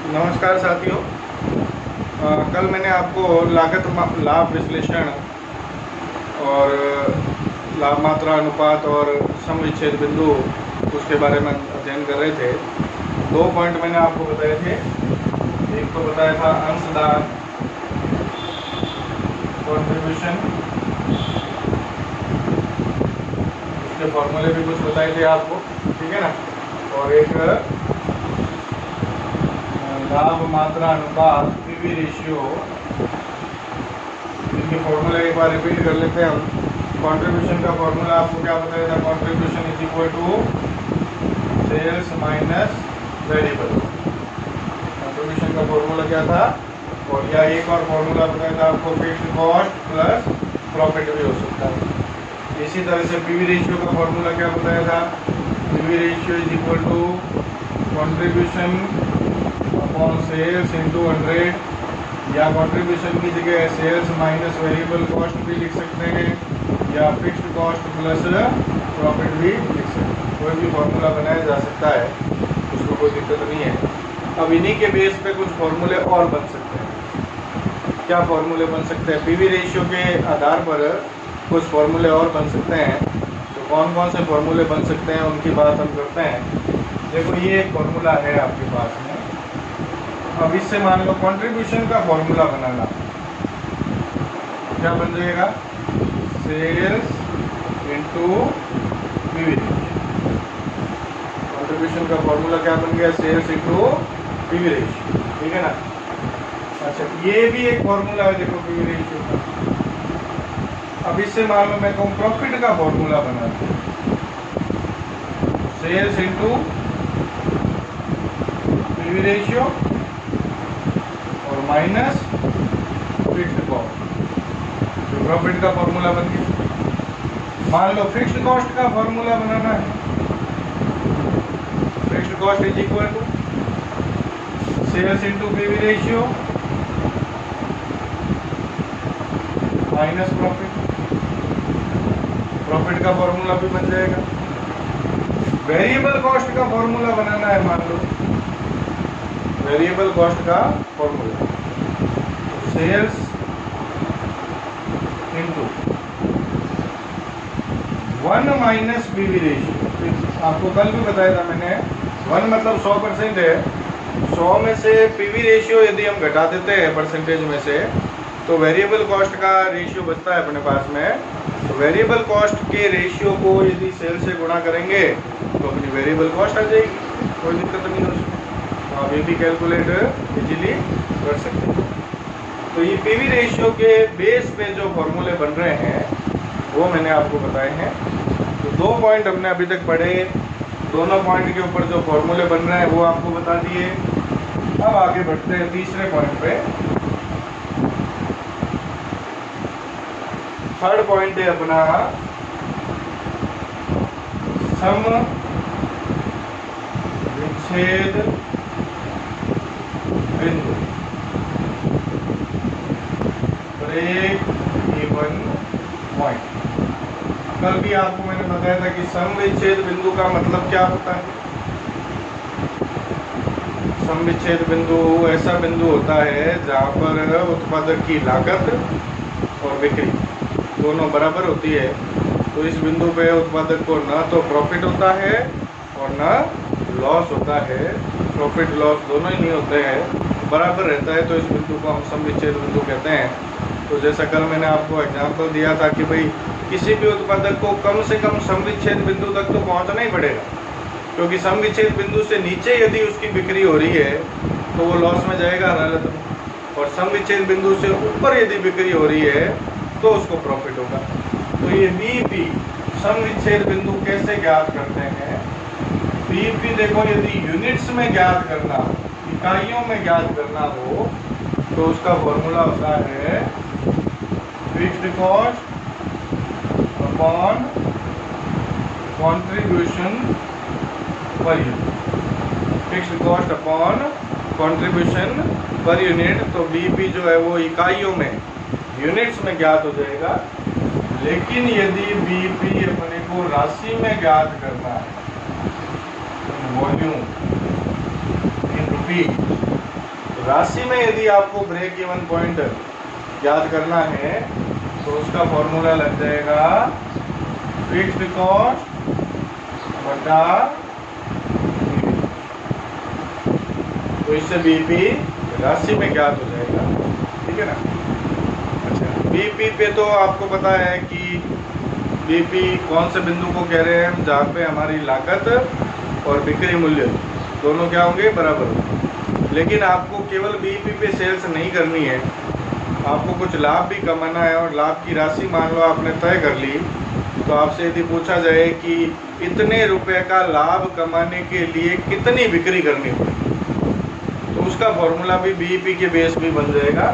नमस्कार साथियों। कल मैंने आपको लाभ विश्लेषण और लाभ मात्रा अनुपात और सम विच्छेद बिंदु उसके बारे में अध्ययन कर रहे थे। 2 पॉइंट मैंने आपको बताए थे। एक तो बताया था अंशदान कॉन्ट्रीब्यूशन, उसके फॉर्मूले भी कुछ बताए थे आपको, ठीक है ना। और एक लाभ मात्रा अनुपात पीवी रेशियो, इनके फॉर्मूले एक बार रिपीट कर लेते हैं हम। कंट्रीब्यूशन का फॉर्मूला आपको क्या बताया था? Contribution is equal to sales minus variable. Contribution का फॉर्मूला क्या था? और या एक और फॉर्मूला बताया था आपको, फिक्स्ड कॉस्ट प्लस प्रॉफिट भी हो सकता है। इसी तरह से पीवी रेशियो का फॉर्मूला क्या बताया था? PV ratio is equal to contribution upon sales into 100, या कंट्रीब्यूशन की जगह सेल्स माइनस वेरिएबल कॉस्ट भी लिख सकते हैं, या फिक्स्ड कॉस्ट प्लस प्रॉफिट भी लिख सकते हैं। कोई भी फॉर्मूला बनाया जा सकता है, उसको कोई दिक्कत नहीं है। अब इन्हीं के बेस पे कुछ फॉर्मूले और बन सकते हैं। क्या फॉर्मूले बन सकते हैं? पीवी रेशियो के आधार पर कुछ फॉर्मूले और बन सकते हैं। तो कौन कौन से फॉर्मूले बन सकते हैं उनकी बात हम करते हैं। देखो, ये एक फॉर्मूला है आपके पास में। अब इससे मान लो कंट्रीब्यूशन का फॉर्मूला बनाना, क्या बन जाएगा? Sales into PV ratio. Contribution का फॉर्मूला क्या बन गया? सेल्स इंटू पीवी रेशियो, ठीक है ना। अच्छा, ये भी एक फॉर्मूला है, देखो, पीवी रेशियो का। अब इससे मान लो मैं कहूँ प्रॉफिट का फॉर्मूला बना, सेल्स इंटू पीवी रेशियो और माइनस फिक्स्ड कॉस्ट, तो प्रॉफिट का फॉर्मूला बन गया। मान लो फिक्स्ड कॉस्ट का फॉर्मूला बनाना है। Fixed cost is equal to sales into PV ratio minus profit. Profit का फॉर्मूला भी बन जाएगा। वेरिएबल कॉस्ट का फॉर्मूला बनाना है, मान लो वेरिएबल कॉस्ट का formula, sales into 1 minus PV ratio. आपको कल भी बताया था मैंने, 1 मतलब 100% है। 100 में से पीवी रेशियो यदि हम घटा देते हैं परसेंटेज में से, तो वेरिएबल कॉस्ट का रेशियो बचता है अपने पास में। तो वेरिएबल कॉस्ट के रेशियो को यदि सेल से गुणा करेंगे तो अपनी वेरिएबल कॉस्ट आ जाएगी, कोई दिक्कत नहीं हो सकती। आप ये भी कैलकुलेट इजीली कर सकते हैं। तो ये पीवी रेशियो के बेस पे जो फॉर्मूले बन रहे हैं वो मैंने आपको बताए हैं। तो 2 पॉइंट हमने अभी तक पढ़े, दोनों पॉइंट के ऊपर जो फॉर्मूले बन रहे हैं वो आपको बता दिए। अब आगे बढ़ते हैं तीसरे पॉइंट पे। थर्ड पॉइंट है अपना सम विच्छेद बिंदु, ब्रेक इवन पॉइंट। कल भी आपको मैंने बताया था कि सम विच्छेद बिंदु का मतलब क्या होता है। सम विच्छेद बिंदु ऐसा बिंदु होता है जहाँ पर उत्पादक की लागत और बिक्री दोनों बराबर होती है। तो इस बिंदु पे उत्पादक को न तो प्रॉफिट होता है और न लॉस होता है। प्रॉफिट लॉस दोनों ही नहीं होते हैं, बराबर रहता है। तो इस बिंदु को हम सम विच्छेद बिंदु कहते हैं। तो जैसा कल मैंने आपको एग्जांपल दिया था कि भाई किसी भी उत्पादक को कम से कम सम विच्छेद बिंदु तक तो पहुंचना ही पड़ेगा, क्योंकि सम विच्छेद बिंदु से नीचे यदि उसकी बिक्री हो रही है तो वो लॉस में जाएगा अदालत में, और सम विच्छेद बिंदु से ऊपर यदि बिक्री हो रही है तो उसको प्रॉफिट होगा। तो ये बीपी सम विच्छेद बिंदु कैसे ज्ञात करते हैं? बीपी देखो, यदि यूनिट्स में ज्ञात करना हो, इकाइयों में ज्ञात करना हो, तो उसका फॉर्मूला होता है fixed cost upon contribution per unit. Fixed cost upon contribution per unit. तो बीपी जो है वो इकाइयों में, यूनिट्स में ज्ञात हो जाएगा। लेकिन यदि बीपी अपने को राशि में ज्ञात करना है, वॉल्यूम इन रुपीज, राशि में यदि आपको ब्रेक इवन पॉइंट याद करना है तो उसका फॉर्मूला लग जाएगा फिक्स्ड कॉस्ट बटा, तो इससे बीपी राशि में ज्ञात हो जाएगा, ठीक है ना। अच्छा, बीपी पे तो आपको पता है कि बीपी कौन से बिंदु को कह रहे हैं हम, जहाँ पे हमारी लागत और बिक्री मूल्य दोनों क्या होंगे, बराबर होंगे। लेकिन आपको केवल बीपी पे सेल्स नहीं करनी है, आपको कुछ लाभ भी कमाना है, और लाभ की राशि मान लो आपने तय कर ली, तो आपसे यदि पूछा जाए कि इतने रुपए का लाभ कमाने के लिए कितनी बिक्री करनी पड़ेगी, तो उसका फॉर्मूला भी बीईपी के बेस पे बन जाएगा।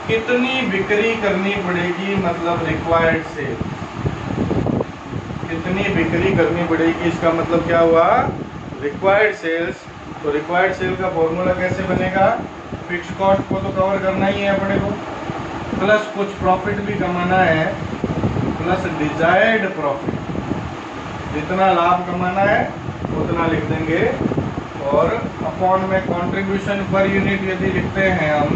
कितनी बिक्री करनी पड़ेगी मतलब रिक्वायर्ड सेल, कितनी बिक्री करनी पड़ेगी, इसका मतलब क्या हुआ, रिक्वायर्ड सेल्स। तो रिक्वायर्ड सेल का फॉर्मूला कैसे बनेगा, फिक्स कॉस्ट को तो कवर करना ही है अपने को, प्लस कुछ प्रॉफिट भी कमाना है, प्लस डिजायर्ड प्रॉफिट, जितना लाभ कमाना है उतना लिख देंगे, और अपॉन में कंट्रीब्यूशन पर यूनिट यदि लिखते हैं हम,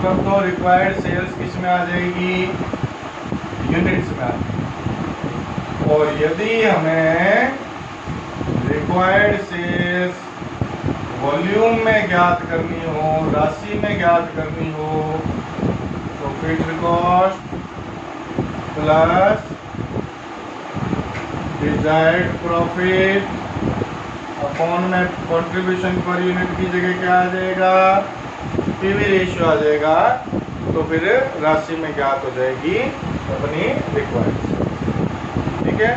तब तो रिक्वायर्ड सेल्स किस में आ जाएगी, यूनिट्स में आ जाएगी। और यदि हमें रिक्वायर्ड सेल्स वॉल्यूम में ज्ञात करनी हो, राशि में ज्ञात करनी हो, तो fixed cost plus desired profit upon में कंट्रीब्यूशन पर यूनिट की जगह क्या आ जाएगा, पीवी रेशियो आ जाएगा, तो फिर राशि में ज्ञात हो जाएगी अपनी रिक्वायर्ड, ठीक है।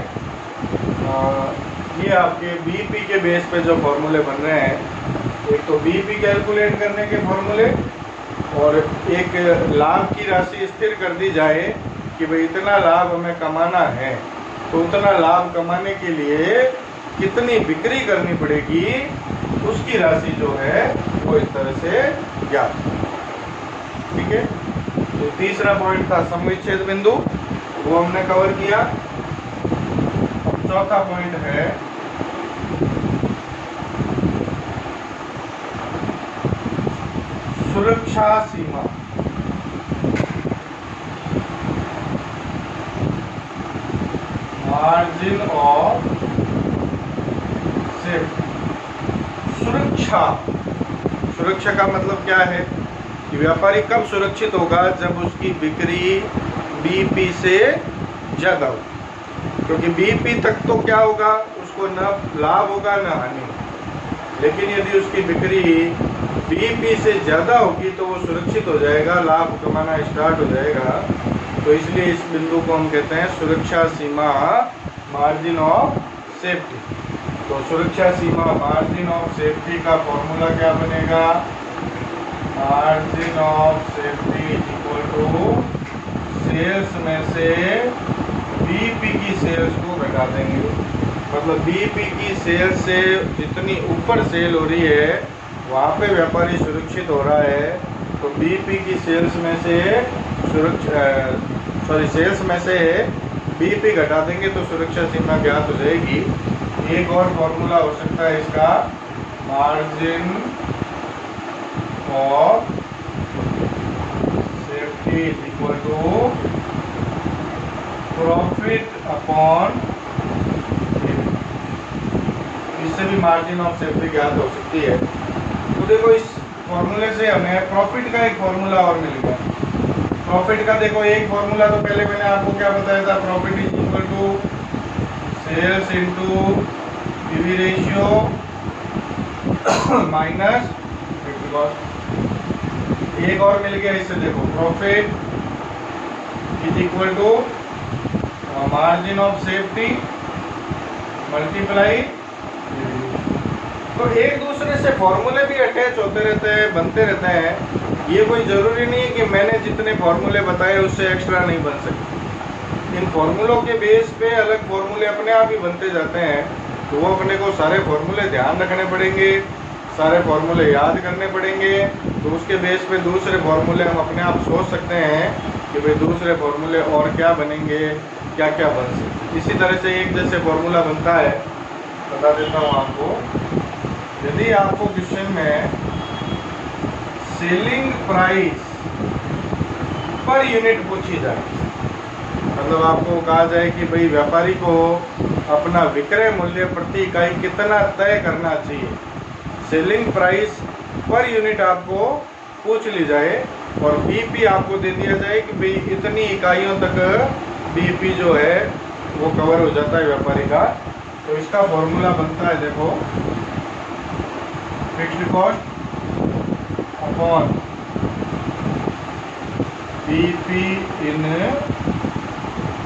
ये आपके बीपी के बेस पे जो फॉर्मूले बन रहे हैं, एक तो बीपी कैलकुलेट करने के फॉर्मूले, और एक लाभ की राशि स्थिर कर दी जाए कि भाई इतना लाभ हमें कमाना है, तो उतना लाभ कमाने के लिए कितनी बिक्री करनी पड़ेगी, उसकी राशि जो है वो इस तरह से ज्ञात, ठीक है। तो तीसरा पॉइंट था समविच्छेद बिंदु, वो हमने कवर किया। चौथा पॉइंट है सुरक्षा सीमा। Margin of safety. सुरक्षा, सुरक्षा का मतलब क्या है कि व्यापारी कब सुरक्षित होगा, जब उसकी बिक्री बीपी से ज्यादा हो, क्योंकि बीपी तक तो क्या होगा, उसको न लाभ होगा न हानि, लेकिन यदि उसकी बिक्री बीपी से ज़्यादा होगी तो वो सुरक्षित हो जाएगा, लाभ कमाना स्टार्ट हो जाएगा। तो इसलिए इस बिंदु को हम कहते हैं सुरक्षा सीमा, मार्जिन ऑफ सेफ्टी। तो सुरक्षा सीमा मार्जिन ऑफ सेफ्टी का फॉर्मूला क्या बनेगा, margin of safety equal to sales में से बीपी की सेल्स को घटा देंगे, मतलब बीपी की सेल्स से जितनी ऊपर सेल हो रही है वहाँ पे व्यापारी सुरक्षित हो रहा है, तो बीपी की सेल्स में से सेल्स में से बीपी घटा देंगे तो सुरक्षा सीमा ज्ञात हो जाएगी। एक और फॉर्मूला हो सकता है इसका, margin of safety equal to profit upon, इससे भी मार्जिन ऑफ सेफ्टी ज्ञात हो सकती है। तो देखो इस फॉर्मूले से हमें प्रॉफिट का एक फॉर्मूला और मिल गया। प्रॉफिट का देखो एक फॉर्मूला तो पहले मैंने आपको क्या बताया था, profit is equal to sales into PV ratio minus fixed cost. एक और मिल गया इससे, देखो profit is equal to margin of safety multiply. तो एक दूसरे से फॉर्मूले भी अटैच होते रहते हैं, बनते रहते हैं। ये कोई ज़रूरी नहीं है कि मैंने जितने फॉर्मूले बताए उससे एक्स्ट्रा नहीं बन सकते। इन फॉर्मूलों के बेस पे अलग फॉर्मूले अपने आप ही बनते जाते हैं, तो वो अपने को सारे फॉर्मूले ध्यान रखने पड़ेंगे, सारे फॉर्मूले याद करने पड़ेंगे। तो उसके बेस पे दूसरे फॉर्मूले हम अपने आप सोच सकते हैं कि भाई दूसरे फॉर्मूले और क्या बनेंगे, क्या क्या बन सकते। इसी तरह से एक जैसे फॉर्मूला बनता है, बता देता हूँ आपको। यदि आपको क्वेश्चन में सेलिंग प्राइस पर यूनिट पूछी जाए, मतलब आपको कहा जाए कि भाई व्यापारी को अपना विक्रय मूल्य प्रति इकाई कितना तय करना चाहिए, सेलिंग प्राइस पर यूनिट आपको पूछ ली जाए और बीपी आपको दे दिया जाए कि भाई इतनी इकाइयों तक बीपी जो है वो कवर हो जाता है व्यापारी का, तो इसका फॉर्मूला बनता है, देखो, fixed cost upon BP in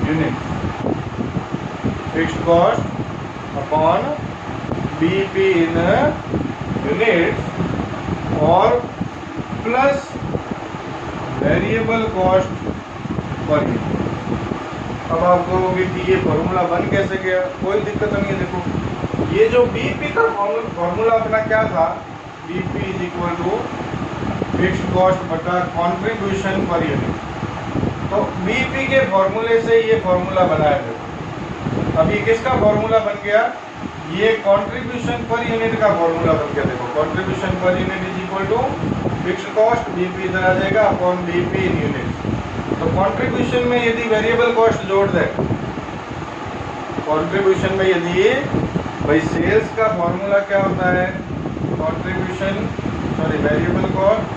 unit, fixed cost upon BP in unit और plus variable cost per unit. अब आप कहोगे कि ये फॉर्मूला बन कैसे गया, कोई दिक्कत नहीं है। देखो ये जो बीपी का फॉर्मूला अपना क्या था, BP is equal to fixed cost बटा कंट्रीब्यूशन पर यूनिट, तो बीपी के फॉर्मूले से ये फॉर्मूला बनाया गया। अब ये किसका फॉर्मूला बन गया, ये कंट्रीब्यूशन पर यूनिट का फॉर्मूला बन गया। देखो contribution per unit is equal to fixed cost BP इधर आ जाएगा अपॉन बीपी इन यूनिट। तो कंट्रीब्यूशन में यदि वेरिएबल कॉस्ट जोड़ दें, कंट्रीब्यूशन में यदि भाई सेल्स का फॉर्मूला क्या होता है, contribution sorry variable cost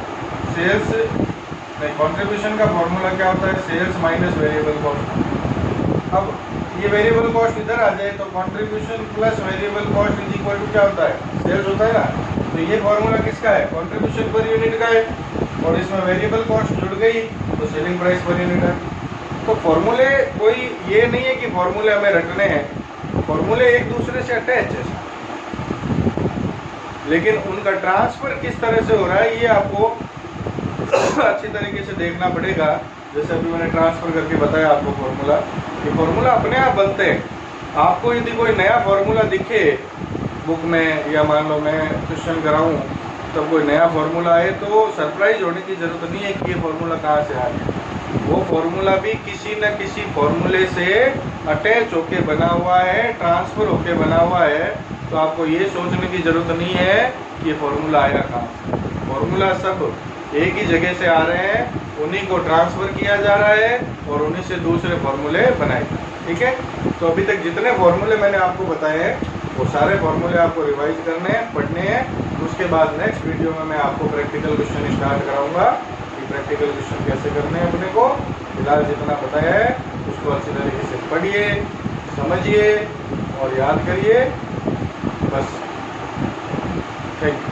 sales नहीं, कंट्रीब्यूशन का फॉर्मूला क्या होता है, सेल्स माइनस वेरिएबल कॉस्ट। अब ये वेरिएबल कॉस्ट इधर आ जाए तो contribution plus variable cost is equal to क्या होता है, सेल्स होता है ना। तो ये फॉर्मूला किसका है, कंट्रीब्यूशन पर यूनिट का है और इसमें वेरिएबल कॉस्ट जुड़ गई तो सेलिंग प्राइस पर यूनिट है। तो फॉर्मूले कोई ये नहीं है कि फॉर्मूले हमें रटने हैं, फॉर्मूले एक दूसरे से अटैच है, लेकिन उनका ट्रांसफर किस तरह से हो रहा है ये आपको अच्छी तरीके से देखना पड़ेगा। जैसे अभी मैंने ट्रांसफर करके बताया आपको फॉर्मूला, ये फॉर्मूला अपने आप बनते हैं। आपको यदि कोई नया फॉर्मूला दिखे बुक में या मान लो मैं क्वेश्चन कराऊं तब कोई नया फॉर्मूला आए तो सरप्राइज होने की ज़रूरत नहीं है कि ये फॉर्मूला कहाँ से आ गया। वो फॉर्मूला भी किसी न किसी फॉर्मूले से अटैच होके बना हुआ है, ट्रांसफ़र होके बना हुआ है। तो आपको ये सोचने की ज़रूरत नहीं है कि ये फॉर्मूला आया कहाँ से। फॉर्मूला सब एक ही जगह से आ रहे हैं, उन्हीं को ट्रांसफ़र किया जा रहा है और उन्हीं से दूसरे फॉर्मूले बनाए। ठीक है, तो अभी तक जितने फॉर्मूले मैंने आपको बताए हैं वो सारे फॉर्मूले आपको रिवाइज करने हैं, पढ़ने हैं। उसके बाद नेक्स्ट वीडियो में मैं आपको प्रैक्टिकल क्वेश्चन स्टार्ट कराऊंगा कि प्रैक्टिकल क्वेश्चन कैसे करने हैं अपने को। फिलहाल जितना बताया है उसको अच्छी तरीके से पढ़िए, समझिए और याद करिए। बस, थैंक यू।